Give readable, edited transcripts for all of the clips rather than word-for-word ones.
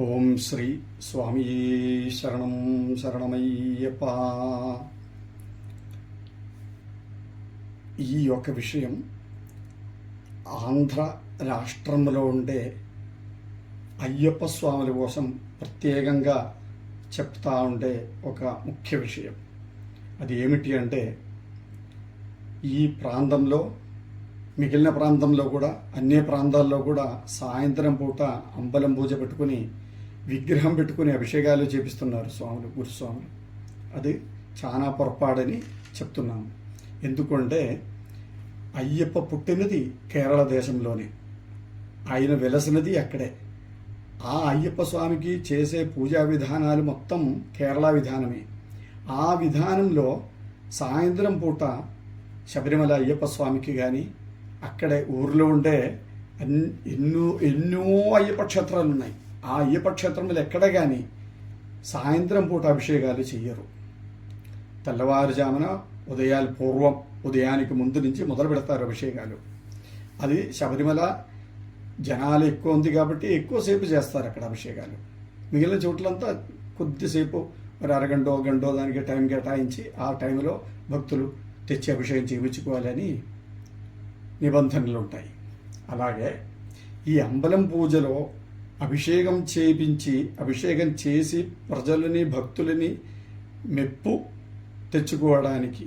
ఓం శ్రీ స్వామి శరణం శరణమయ్యప్ప. ఈ యొక్క విషయం ఆంధ్ర రాష్ట్రంలో ఉండే అయ్యప్ప స్వాముల కోసం ప్రత్యేకంగా చెప్తా ఉండే ఒక ముఖ్య విషయం. అది ఏమిటి అంటే, ఈ ప్రాంతంలో మిగిలిన ప్రాంతంలో కూడా అన్ని ప్రాంతాల్లో కూడా సాయంత్రం పూట అంబలం పూజ పెట్టుకుని విగ్రహం పెట్టుకుని అభిషేకాలు చేపిస్తున్నారు స్వాములు, గురుస్వాములు. అది చాలా పొరపాడని చెప్తున్నాము. ఎందుకంటే అయ్యప్ప పుట్టినది కేరళ దేశంలోనే, ఆయన వెలసినది అక్కడే. ఆ అయ్యప్ప స్వామికి చేసే పూజా విధానాలు మొత్తం కేరళ విధానమే. ఆ విధానంలో సాయంత్రం పూట శబరిమల అయ్యప్ప స్వామికి కానీ అక్కడే ఊర్లో ఉండే ఎన్నో అయ్యప్ప క్షేత్రాలు ఉన్నాయి. ఆ అయ్యప్ప క్షేత్రంలో ఎక్కడ కానీ సాయంత్రం పూట అభిషేకాలు చెయ్యరు. తెల్లవారుజామున ఉదయానికి ముందు నుంచి మొదలు పెడతారు అభిషేకాలు. అది శబరిమల జనాలు ఎక్కువ ఉంది కాబట్టి ఎక్కువసేపు చేస్తారు అక్కడ అభిషేకాలు. మిగిలిన చోట్లంతా కొద్దిసేపు అరగంటో గంటో దానికి టైం కేటాయించి ఆ టైంలో భక్తులు తెచ్చి అభిషేకం చేయించుకోవాలని నిబంధనలు ఉంటాయి. అలాగే ఈ అంబలం పూజలో అభిషేకం చేసి ప్రజలని భక్తులని మెప్పు తెచ్చుకోవడానికి,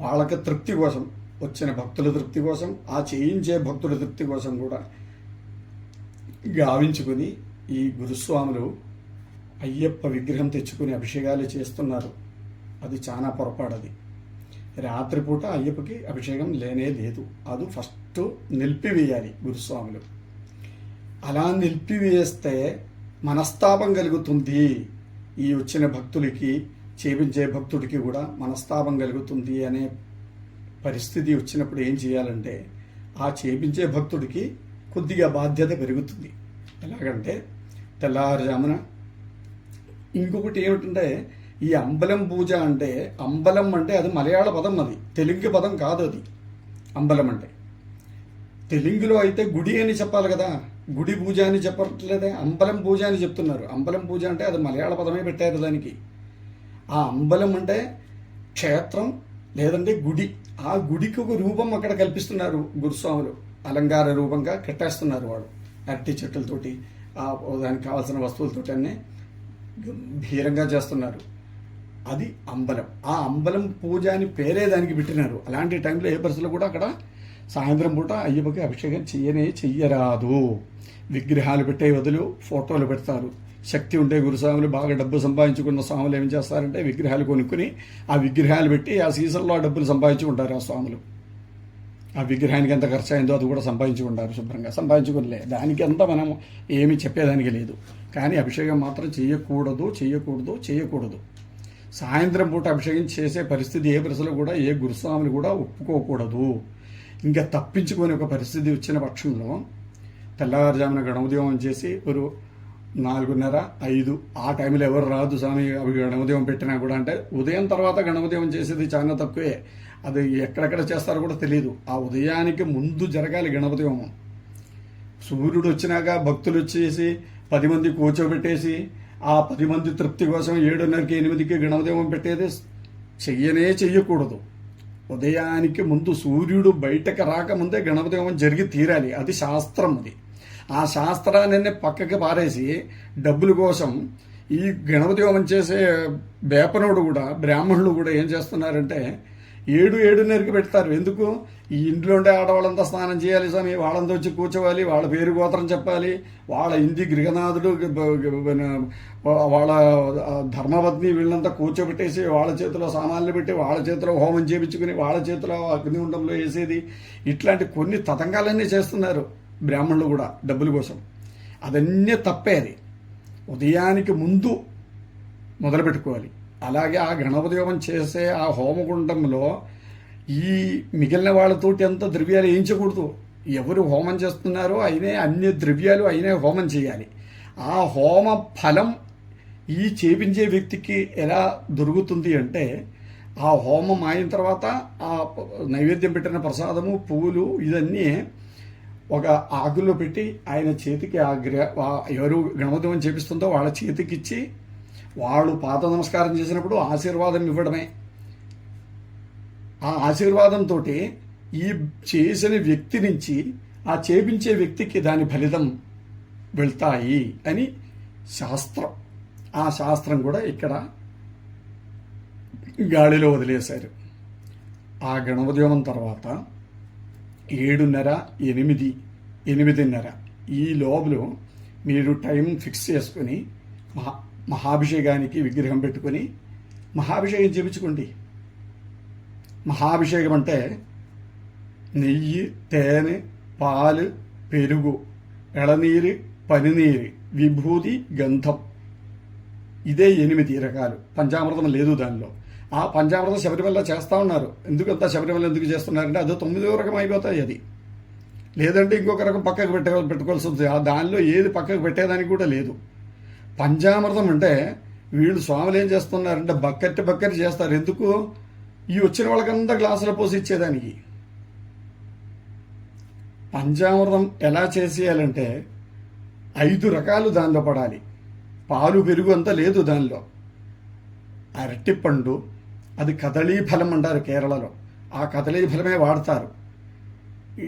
వాళ్ళకి తృప్తి కోసం, వచ్చిన భక్తుల తృప్తి కోసం, ఆ చేయించే భక్తుల తృప్తి కోసం కూడా గావించుకుని ఈ గురుస్వాములు అయ్యప్ప విగ్రహం తెచ్చుకుని అభిషేకాలు చేస్తున్నారు. అది చాలా పొరపాడది. రాత్రిపూట అయ్యప్పకి అభిషేకం లేనే లేదు. అది ఫస్ట్ నిలిపివేయాలి గురుస్వాములు. అలా నిలిపివేస్తే మనస్తాపం కలుగుతుంది. ఈ వచ్చిన భక్తులకి, చేపించే భక్తుడికి కూడా మనస్తాపం కలుగుతుంది అనే పరిస్థితి వచ్చినప్పుడు ఏం చేయాలంటే, ఆ చేపించే భక్తుడికి కొద్దిగా బాధ్యత పెరుగుతుంది. ఎలాగంటే తెల్లారుజామున ఇంకొకటి ఏమిటంటే, ఈ అంబలం పూజ అంటే, అంబలం అంటే అది మలయాళ పదం, అది తెలుగు పదం కాదు. అది అంబలం అంటే తెలుగులో అయితే గుడి అని చెప్పాలి కదా, గుడి పూజ అని చెప్పట్లేదే, అంబలం పూజ అని చెప్తున్నారు. అంబలం పూజ అంటే అది మలయాళ పదమే పెట్టారు దానికి. ఆ అంబలం అంటే క్షేత్రం లేదంటే గుడి. ఆ గుడికి ఒక రూపం అక్కడ కల్పిస్తున్నారు గురుస్వాములు. అలంకార రూపంగా కట్టేస్తున్నారు వాడు, అరటి చెట్టులతోటి, దానికి కావాల్సిన వస్తువులతోటి అన్నీ గంభీరంగా చేస్తున్నారు. అది అంబలం. ఆ అంబలం పూజ అని పేరే దానికి పెట్టినారు. అలాంటి టైంలో ఏ పరిస్థితుల్లో కూడా అక్కడ సాయంత్రం పూట అయ్యప్పకి అభిషేకం చెయ్యరాదు. విగ్రహాలు పెట్టే బదులు ఫోటోలు పెడతారు. శక్తి ఉండే గురుస్వాములు, బాగా డబ్బు సంపాదించుకున్న స్వాములు ఏం చేస్తారంటే విగ్రహాలు కొనుక్కుని ఆ విగ్రహాలు పెట్టి ఆ సీజన్లో ఆ డబ్బులు సంపాదించుకుంటారు. ఆ స్వాములు ఆ విగ్రహానికి ఎంత ఖర్చు అయిందో అది కూడా సంపాదించుకుంటారు. శుభ్రంగా సంపాదించుకునిలే, దానికి అంతా మనం ఏమీ చెప్పేదానికి లేదు. కానీ అభిషేకం మాత్రం చేయకూడదు. సాయంత్రం పూట అభిషేకం చేసే పరిస్థితి ఏ పరిస్థితులు కూడా ఏ గురుస్వాములు కూడా ఒప్పుకోకూడదు. ఇంకా తప్పించుకొని ఒక పరిస్థితి వచ్చిన పక్షంలో తెల్లవారుజామున గణోదయం చేసి ఒక 4:30-5 ఆ టైంలో ఎవరు రాదు స్వామి అవి గణోదయం పెట్టినా కూడా. అంటే ఉదయం తర్వాత గణోదయం చేసేది చాలా తక్కువే. అది ఎక్కడెక్కడ చేస్తారో కూడా తెలియదు. ఆ ఉదయానికి ముందు జరగాలి గణోదయం. సూర్యుడు వచ్చినాక భక్తులు వచ్చేసి 10 మంది కూర్చోబెట్టేసి ఆ 10 మంది తృప్తి కోసం 7:30-8కి గణోదయం పెట్టేది చెయ్యకూడదు. ఉదయానికి ముందు సూర్యుడు బయటకు రాకముందే గణోదయం జరిగి తీరాలి. అది శాస్త్రం. అది ఆ శాస్త్రాన్ని పక్కకి పారేసి డబ్బుల కోసం ఈ గణోదయం చేసే బేపనుడు కూడా, బ్రాహ్మణులు కూడా ఏం చేస్తున్నారంటే 7-7:30కి పెడతారు. ఎందుకు? ఈ ఇంట్లో ఉండే ఆడవాళ్ళంతా స్నానం చేయాలి స్వామి, వాళ్ళంతా వచ్చి కూర్చోవాలి, వాళ్ళ పేరు గోత్రం చెప్పాలి, వాళ్ళ ఇంటి గృహనాథుడు, వాళ్ళ ధర్మపత్ని వీళ్ళంతా కూర్చోబెట్టేసి వాళ్ళ చేతిలో సామాన్లు పెట్టి వాళ్ళ చేతిలో హోమం చేయించుకుని వాళ్ళ చేతిలో అగ్నిగుండంలో వేసేది, ఇట్లాంటి కొన్ని తతంగాలన్నీ చేస్తున్నారు బ్రాహ్మణులు కూడా డబ్బుల కోసం. అదన్నీ తప్పే. అది ఉదయానికి ముందు మొదలు పెట్టుకోవాలి. అలాగే ఆ గణోదయం చేసే ఆ హోమగుండంలో ఈ మిగిలిన వాళ్ళతోటి అంత ద్రవ్యాలు వేయించకూడదు. ఎవరు హోమం చేస్తున్నారో అన్ని ద్రవ్యాలు హోమం చేయాలి. ఆ హోమ ఫలం ఈ చేపించే వ్యక్తికి ఎలా దొరుకుతుంది అంటే, ఆ హోమం అయిన తర్వాత ఆ నైవేద్యం పెట్టిన ప్రసాదము, పువ్వులు ఇవన్నీ ఒక ఆకుల్లో పెట్టి ఆయన చేతికి ఎవరు గణపతివం చేపిస్తుందో వాళ్ళ చేతికి ఇచ్చి వాళ్ళు పాద నమస్కారం చేసినప్పుడు ఆశీర్వాదం ఇవ్వడమే. ఆ ఆశీర్వాదంతో ఈ చేసిన వ్యక్తి నుంచి ఆ చేపించే వ్యక్తికి దాని ఫలితం వెళ్తాయి అని శాస్త్రం. ఆ శాస్త్రం కూడా ఇక్కడ గాలిలో వదిలేశారు. ఆ గణపతివం తర్వాత 7:30, 8:30 ఈ లోపల మీరు టైం ఫిక్స్ చేసుకుని మహాభిషేకానికి విగ్రహం పెట్టుకొని మహాభిషేకం చేయించుకోండి. మహాభిషేకం అంటే నెయ్యి, తేనె, పాలు, పెరుగు, ఎళనీరు, పనినీరు, విభూతి, గంధం, ఇదే 8 రకాలు. పంచామృతం లేదు దానిలో. ఆ పంచామృతం శబరిమల చేస్తూ ఉన్నారు. ఎందుకంత శబరిమల ఎందుకు చేస్తున్నారంటే అదో 9వ రకం అయిపోతాయి. అది లేదంటే ఇంకొక రకం పక్కకు పెట్టుకోవాల్సి వస్తుంది. దానిలో ఏది పక్కకు పెట్టేదానికి కూడా లేదు. పంచామృతం అంటే వీళ్ళు స్వాములు ఏం చేస్తున్నారంటే బక్కటి చేస్తారు. ఎందుకు? ఈ వచ్చిన వాళ్ళకంతా గ్లాసులో పోసి ఇచ్చేదానికి. పంచామృతం ఎలా చేసేయాలంటే 5 రకాలు దానిలో పడాలి. పాలు, పెరుగు అంతా లేదు దానిలో. అరటిపండు, అది కదళీ ఫలం అంటారు కేరళలో. ఆ కదళీ ఫలమే వాడతారు.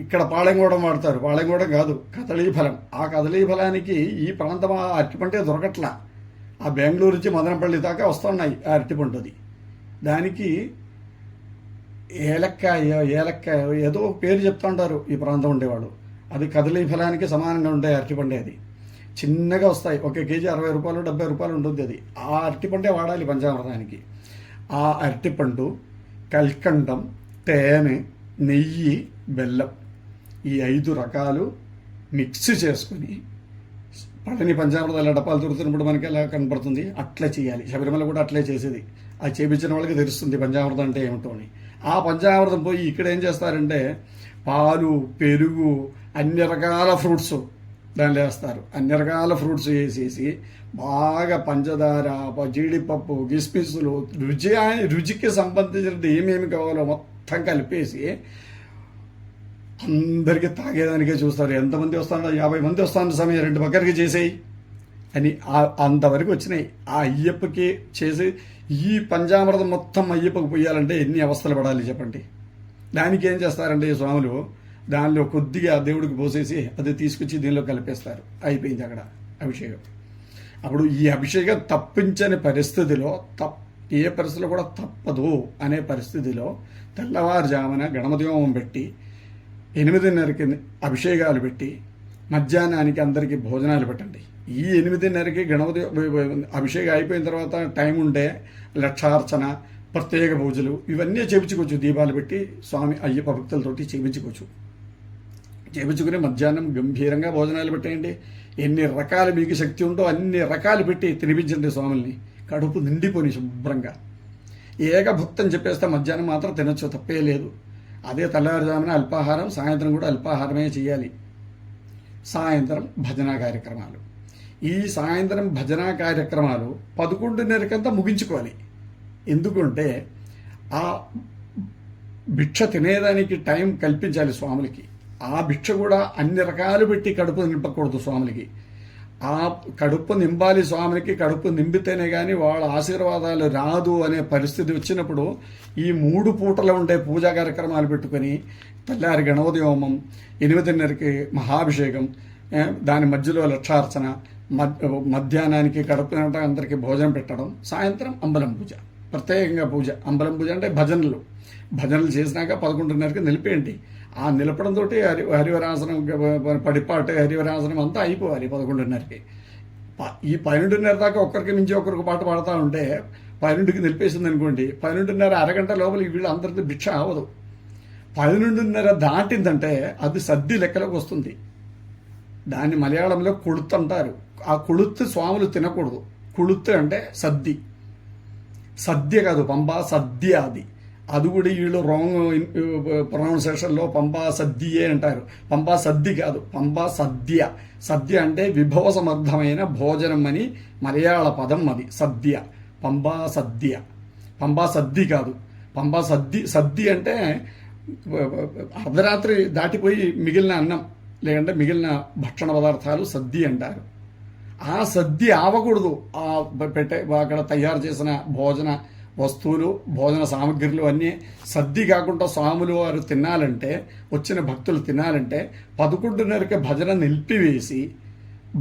ఇక్కడ పాళెంగూడం వాడతారు. పాళెంగూడం కాదు, కదళీ ఫలం. ఆ కదళీ ఫలానికి ఈ ప్రాంతం ఆ అరటిపంటే దొరకట్లా. ఆ బెంగళూరు నుంచి మదనపల్లి దాకా వస్తున్నాయి ఆ అరటిపండు. అది దానికి ఏలక్కాయ ఏదో పేరు చెప్తా ఉంటారు ఈ ప్రాంతం ఉండేవాడు. అది కదళీ ఫలానికి సమానంగా ఉండే అరటిపండే. అది చిన్నగా వస్తాయి. 1 కేజీ 60 రూపాయలు 70 రూపాయలు ఉంటుంది. అది ఆ అరటిపండే వాడాలి పంచామృతానికి. ఆ అరటిపండు, కల్కండం, తేనె, నెయ్యి, బెల్లం, ఈ 5 రకాలు మిక్స్ చేసుకుని పడని పంచామృతాలు డబ్బాలు దొరుకుతున్నప్పుడు మనకి ఎలా కనపడుతుంది అట్లా చేయాలి. శబరిమల కూడా అట్లే చేసేది. అది చేపించిన వాళ్ళకి తెలుస్తుంది పంచామృతం అంటే ఏమిటో అని. ఆ పంచామృతం పోయి ఇక్కడ ఏం చేస్తారంటే పాలు, పెరుగు, అన్ని రకాల ఫ్రూట్స్ దానిలో వేస్తారు. అన్ని రకాల ఫ్రూట్స్ వేసేసి బాగా పంచదార, జీడిపప్పు, కిస్మిస్సులు, రుచికి సంబంధించినది ఏమేమి కావాలో మొత్తం కలిపేసి అందరికీ తాగేదానికే చూస్తారు. ఎంతమంది వస్తారో 50 మంది వస్తారన్న సమయం 2 పక్కరికి చేసేయి అని అంతవరకు వచ్చినాయి. ఆ అయ్యప్పకి చేసి ఈ పంచామృతం మొత్తం అయ్యప్పకి పోయాలంటే ఎన్ని అవస్థలు పడాలి చెప్పండి. దానికి ఏం చేస్తారంటే ఈ స్వాములు దానిలో కొద్దిగా దేవుడికి పోసేసి అది తీసుకొచ్చి దీనిలో కలిపేస్తారు. అయిపోయింది అక్కడ అభిషేకం. అప్పుడు ఈ అభిషేకం తప్పించని పరిస్థితిలో ఏ పరిస్థితిలో కూడా తప్పదు అనే పరిస్థితిలో తెల్లవారుజామున గణపతి హోమం పెట్టి 8:30కి అభిషేకాలు పెట్టి మధ్యాహ్నానికి అందరికీ భోజనాలు పెట్టండి. ఈ 8:30కి గణపతి అభిషేకం అయిపోయిన తర్వాత టైం ఉంటే లక్షార్చన, ప్రత్యేక పూజలు ఇవన్నీ చేపించుకోవచ్చు. దీపాలు పెట్టి స్వామి అయ్యప్ప భక్తులతోటి చేపించుకుని మధ్యాహ్నం గంభీరంగా భోజనాలు పెట్టేయండి. ఎన్ని రకాలు మీకు శక్తి ఉందో అన్ని రకాలు పెట్టి తినిపించండి స్వాముల్ని. కడుపు నిండిపోని శుభ్రంగా. ఏకభుక్తం చెప్పేస్తే మధ్యాహ్నం మాత్రం తినొచ్చు, తప్పే లేదు. అదే తెల్లవారుజామున అల్పాహారం, సాయంత్రం కూడా అల్పాహారమే చేయాలి. సాయంత్రం భజనా కార్యక్రమాలు. ఈ సాయంత్రం భజనా కార్యక్రమాలు 11:30కంతా ముగించుకోవాలి. ఎందుకంటే ఆ భిక్ష తినేదానికి టైం కల్పించాలి స్వాములకి. ఆ భిక్ష కూడా అన్ని రకాలు పెట్టి కడుపు నింపకూడదు స్వాములకి. ఆ కడుపు నింపాలి స్వామికి. కడుపు నింపితేనే కానీ వాళ్ళ ఆశీర్వాదాలు రాదు అనే పరిస్థితి వచ్చినప్పుడు ఈ 3 పూటలు ఉండే పూజా కార్యక్రమాలు పెట్టుకొని తెల్లారి గణపతి హోమం, 8:30కి మహాభిషేకం, దాని మధ్యలో లక్షార్చన, మధ్యాహ్నానికి కడుపు అందరికీ భోజనం పెట్టడం, సాయంత్రం అంబలం పూజ, ప్రత్యేకంగా పూజ. అంబలం పూజ అంటే భజనలు చేసినాక 11:30కి నిలిపేయండి. ఆ నిలపడంతో హరివరాసనం, పడిపాటు హరివరాసనం అంతా అయిపోవాలి 11:30కి. ఈ 12:30 దాకా ఒక్కరికి మించి ఒక్కరికి పాట పాడుతూ ఉంటే 12కి నిలిపేసింది అనుకోండి, 12:30 అరగంట లోపలికి వీళ్ళు అందరితో భిక్ష అవ్వదు. 12:30 దాటిందంటే అది సద్ది లెక్కలోకి వస్తుంది. దాన్ని మలయాళంలో కొళుత్ అంటారు. ఆ కొళుత్తు స్వాములు తినకూడదు. కొళుత్తు అంటే సద్య కాదు, పంబా సద్య. అది కూడా వీళ్ళు రాంగ్ ప్రొనౌన్సియేషన్లో పంబా సద్యే అంటారు. పంబా సద్ది కాదు, పంబా సద్య. సద్య అంటే విభవ సమర్థమైన భోజనం అని మలయాళ పదం. అది సద్య, పంబా సద్య. పంబా సద్ది కాదు, పంబా సద్ది అంటే అర్ధరాత్రి దాటిపోయి మిగిలిన అన్నం లేదంటే మిగిలిన భక్షణ పదార్థాలు సద్ది అంటారు. ఆ సద్ది ఆవకూడదు. ఆ అక్కడ తయారు చేసిన భోజన వస్తువులు, భోజన సామగ్రిలు అన్నీ సద్ది కాకుండా స్వాములు వారు తినాలంటే, వచ్చిన భక్తులు తినాలంటే 11:30కి భజన నిలిపివేసి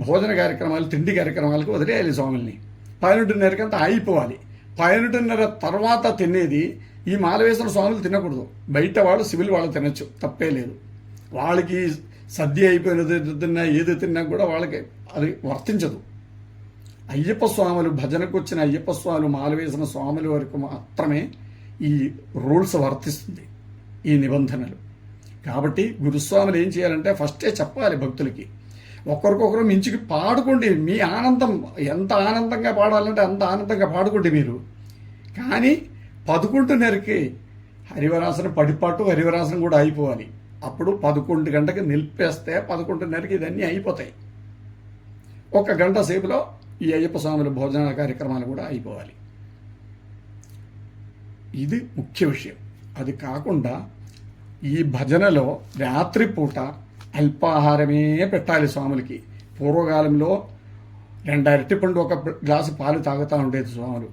భోజన కార్యక్రమాలు, తిండి కార్యక్రమాలకు వదిలేయాలి స్వాముల్ని. 12:30కి అంతా అయిపోవాలి. 12:30 తర్వాత తినేది ఈ మాల వేసిన స్వాములు తినకూడదు. బయట వాళ్ళు సివిల్ వాళ్ళు తినచ్చు, తప్పే లేదు. వాళ్ళకి సద్య అయిపోయినది తిన్నా, ఏది తిన్నా కూడా వాళ్ళకి అది వర్తించదు. అయ్యప్ప స్వాములు, భజనకు వచ్చిన అయ్యప్ప స్వాములు, మాల వేసిన స్వాముల వరకు మాత్రమే ఈ రూల్స్ వర్తిస్తుంది, ఈ నిబంధనలు. కాబట్టి గురుస్వాములు ఏం చేయాలంటే ఫస్టే చెప్పాలి భక్తులకి, ఒకరికొకరు మించికి పాడుకోండి. మీ ఆనందం ఎంత ఆనందంగా పాడాలంటే అంత ఆనందంగా పాడుకోండి మీరు. కానీ 11:30కి హరివరాసనం పడిపాటు హరివరాసనం కూడా అయిపోవాలి. అప్పుడు 11 గంటకి నిలిపేస్తే 11:30కి ఇదన్నీ అయిపోతాయి. 1 గంట సేపులో ఈ అయ్యప్ప స్వాముల భోజన కార్యక్రమాలు కూడా అయిపోవాలి. ఇది ముఖ్య విషయం. అది కాకుండా ఈ భజనలో రాత్రిపూట అల్పాహారమే పెట్టాలి స్వాములకి. పూర్వకాలంలో 2 అరటిపండు 1 గ్లాసు పాలు తాగుతూ ఉండేది స్వాములు.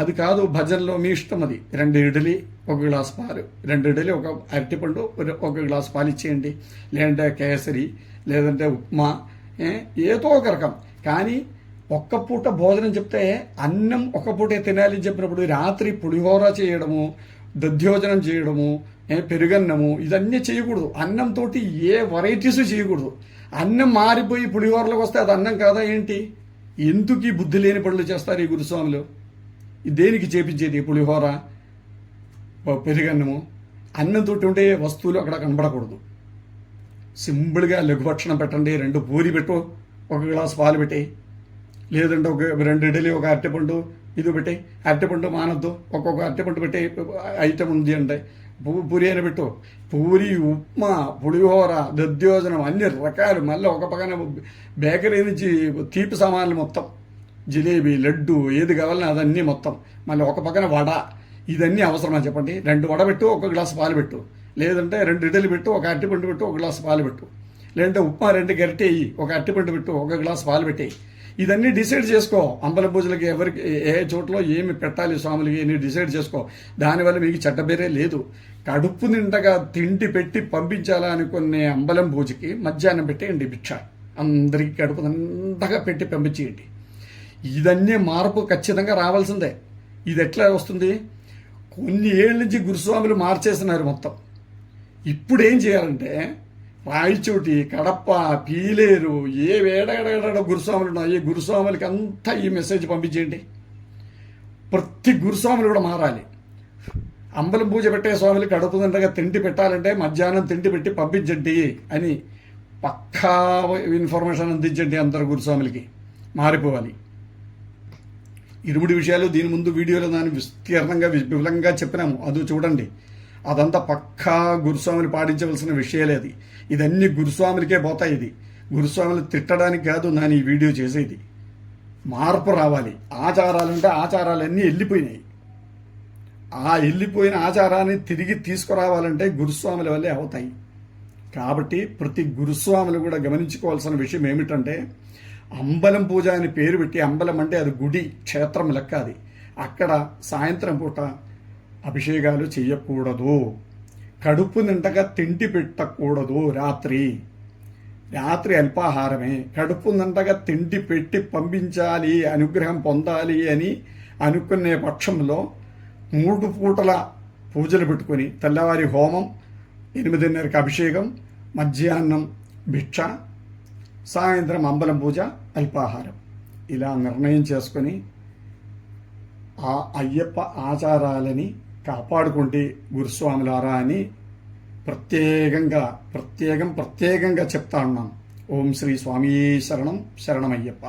అది కాదు భజనలో మీ ఇష్టం, అది 2 ఇడ్లీ 1 గ్లాసు పాలు, 2 ఇడ్లీ 1 అరటిపండు 1 గ్లాసు పాలు ఇచ్చేయండి. లేదంటే కేసరి, లేదంటే ఉప్మా, ఏదో ఒక రకం. కానీ 1 పూట భోజనం చెప్తే అన్నం 1 పూటే తినాలి అని చెప్పినప్పుడు రాత్రి పులిహోర చేయడము, దధ్యోజనం చేయడము, పెరుగన్నము ఇదన్నీ చేయకూడదు. అన్నంతో ఏ వెరైటీస్ చేయకూడదు. అన్నం మారిపోయి పులిహోరలోకి వస్తే అది అన్నం కాదా ఏంటి? ఎందుకు ఈ బుద్ధి లేని పనులు చేస్తారు ఈ గురుస్వాములు? దేనికి చేపించేది పులిహోర, పెరుగన్నము? అన్నంతో ఉండే వస్తువులు అక్కడ కనబడకూడదు. సింపుల్గా లఘుభక్షణం పెట్టండి. 2 పూరి పెట్టు, 1 గ్లాసు పాలు పెట్టి, లేదంటే 2 ఇడ్లీ 1 అరటిపండు ఇది పెట్టి, అరటిపండు మానద్దు, ఒక్కొక్క అరటిపండు పెట్టి ఐటమ్ ఉంది అంటే పూరి అయినా పెట్టు. పూరి, ఉప్మా, పులిహోర, దధ్యోజనం అన్ని రకాలు. మళ్ళీ ఒక పక్కన బేకరీ నుంచి తీపి సామాన్లు మొత్తం, జిలేబీ, లడ్డు, ఏది కావాలన్నా అదన్నీ మొత్తం. మళ్ళీ ఒక పక్కన వడ. ఇదన్నీ అవసరమా చెప్పండి? 2 వడ పెట్టు, 1 గ్లాసు పాలు పెట్టు. లేదంటే 2 ఇడ్లీ పెట్టు, 1 అరటిపండు పెట్టు, 1 గ్లాసు పాలు పెట్టు. లేదంటే ఉప్మా 2 గరిటె వేయి, 1 అరటిపండు పెట్టు, 1 గ్లాసు పాలు పెట్టేయి. ఇదన్నీ డిసైడ్ చేసుకో. అంబల పూజలకి ఎవరికి ఏ చోట్ల ఏమి పెట్టాలి స్వాములకి అని డిసైడ్ చేసుకో. దానివల్ల మీకు చెడ్డబేరే లేదు. కడుపు నిండగా తిండి పెట్టి పంపించాలా అనుకునే అంబలం పూజకి మధ్యాహ్నం పెట్టేయండి భిక్ష. అందరికీ కడుపు నిండగా పెట్టి పంపించేయండి. ఇదన్నీ మార్పు ఖచ్చితంగా రావాల్సిందే. ఇది ఎట్లా వస్తుంది? కొన్ని ఏళ్ళ నుంచి గురుస్వాములు మార్చేస్తున్నారు మొత్తం. ఇప్పుడు ఏం చేయాలంటే రాయచోటి, కడప, పీలేరు, ఏ వేడగడగడ గురుస్వాములు ఉన్నాయి, గురుస్వాములకి అంతా ఈ మెసేజ్ పంపించేయండి. ప్రతి గురుస్వాములు కూడా మారాలి. అంబలం పూజ పెట్టే స్వాములకి కడుపు నిండగా తిండి పెట్టాలంటే మధ్యాహ్నం తిండి పెట్టి పంపించండి అని పక్కా ఇన్ఫర్మేషన్ అందించండి అందరు గురుస్వాములకి. మారిపోవాలి. 2 విషయాలు దీని ముందు వీడియోలో దాన్ని విస్తీర్ణంగా విపులంగా చెప్పినాము, అది చూడండి. అదంతా పక్కా గురుస్వాములు పాటించవలసిన విషయాలే. అది ఇదన్నీ గురుస్వాములకే పోతాయి. ఇది గురుస్వాములు తిట్టడానికి కాదు నేను ఈ వీడియో చేసేది. మార్పు రావాలి. ఆచారాలంటే ఆచారాలన్నీ వెళ్ళిపోయినాయి. ఆ వెళ్ళిపోయిన ఆచారాన్ని తిరిగి తీసుకురావాలంటే గురుస్వాముల వల్లే అవుతాయి. కాబట్టి ప్రతి గురుస్వాములు కూడా గమనించుకోవాల్సిన విషయం ఏమిటంటే, అంబలం పూజ అని పేరు పెట్టి, అంబలం అంటే అది గుడి, క్షేత్రం లెక్క. అది అక్కడ సాయంత్రం పూట అభిషేకాలు చెయ్యకూడదు. కడుపు నిండగా తిండి పెట్టకూడదు. రాత్రి అల్పాహారమే. కడుపు నిండగా తిండి పెట్టి పంపించాలి, అనుగ్రహం పొందాలి అని అనుకునే పక్షంలో 3 పూటల పూజలు పెట్టుకొని తెల్లవారి హోమం, 8:30కి అభిషేకం, మధ్యాహ్నం భిక్ష, సాయంత్రం అంబలం పూజ, అల్పాహారం, ఇలా నిర్ణయం చేసుకొని ఆ అయ్యప్ప ఆచారాలని కాపాడుకుంటే గురుస్వాములారా అని ప్రత్యేకంగా చెప్తా ఉన్నాం. ఓం శ్రీ స్వామి శరణం శరణమయ్యప్ప.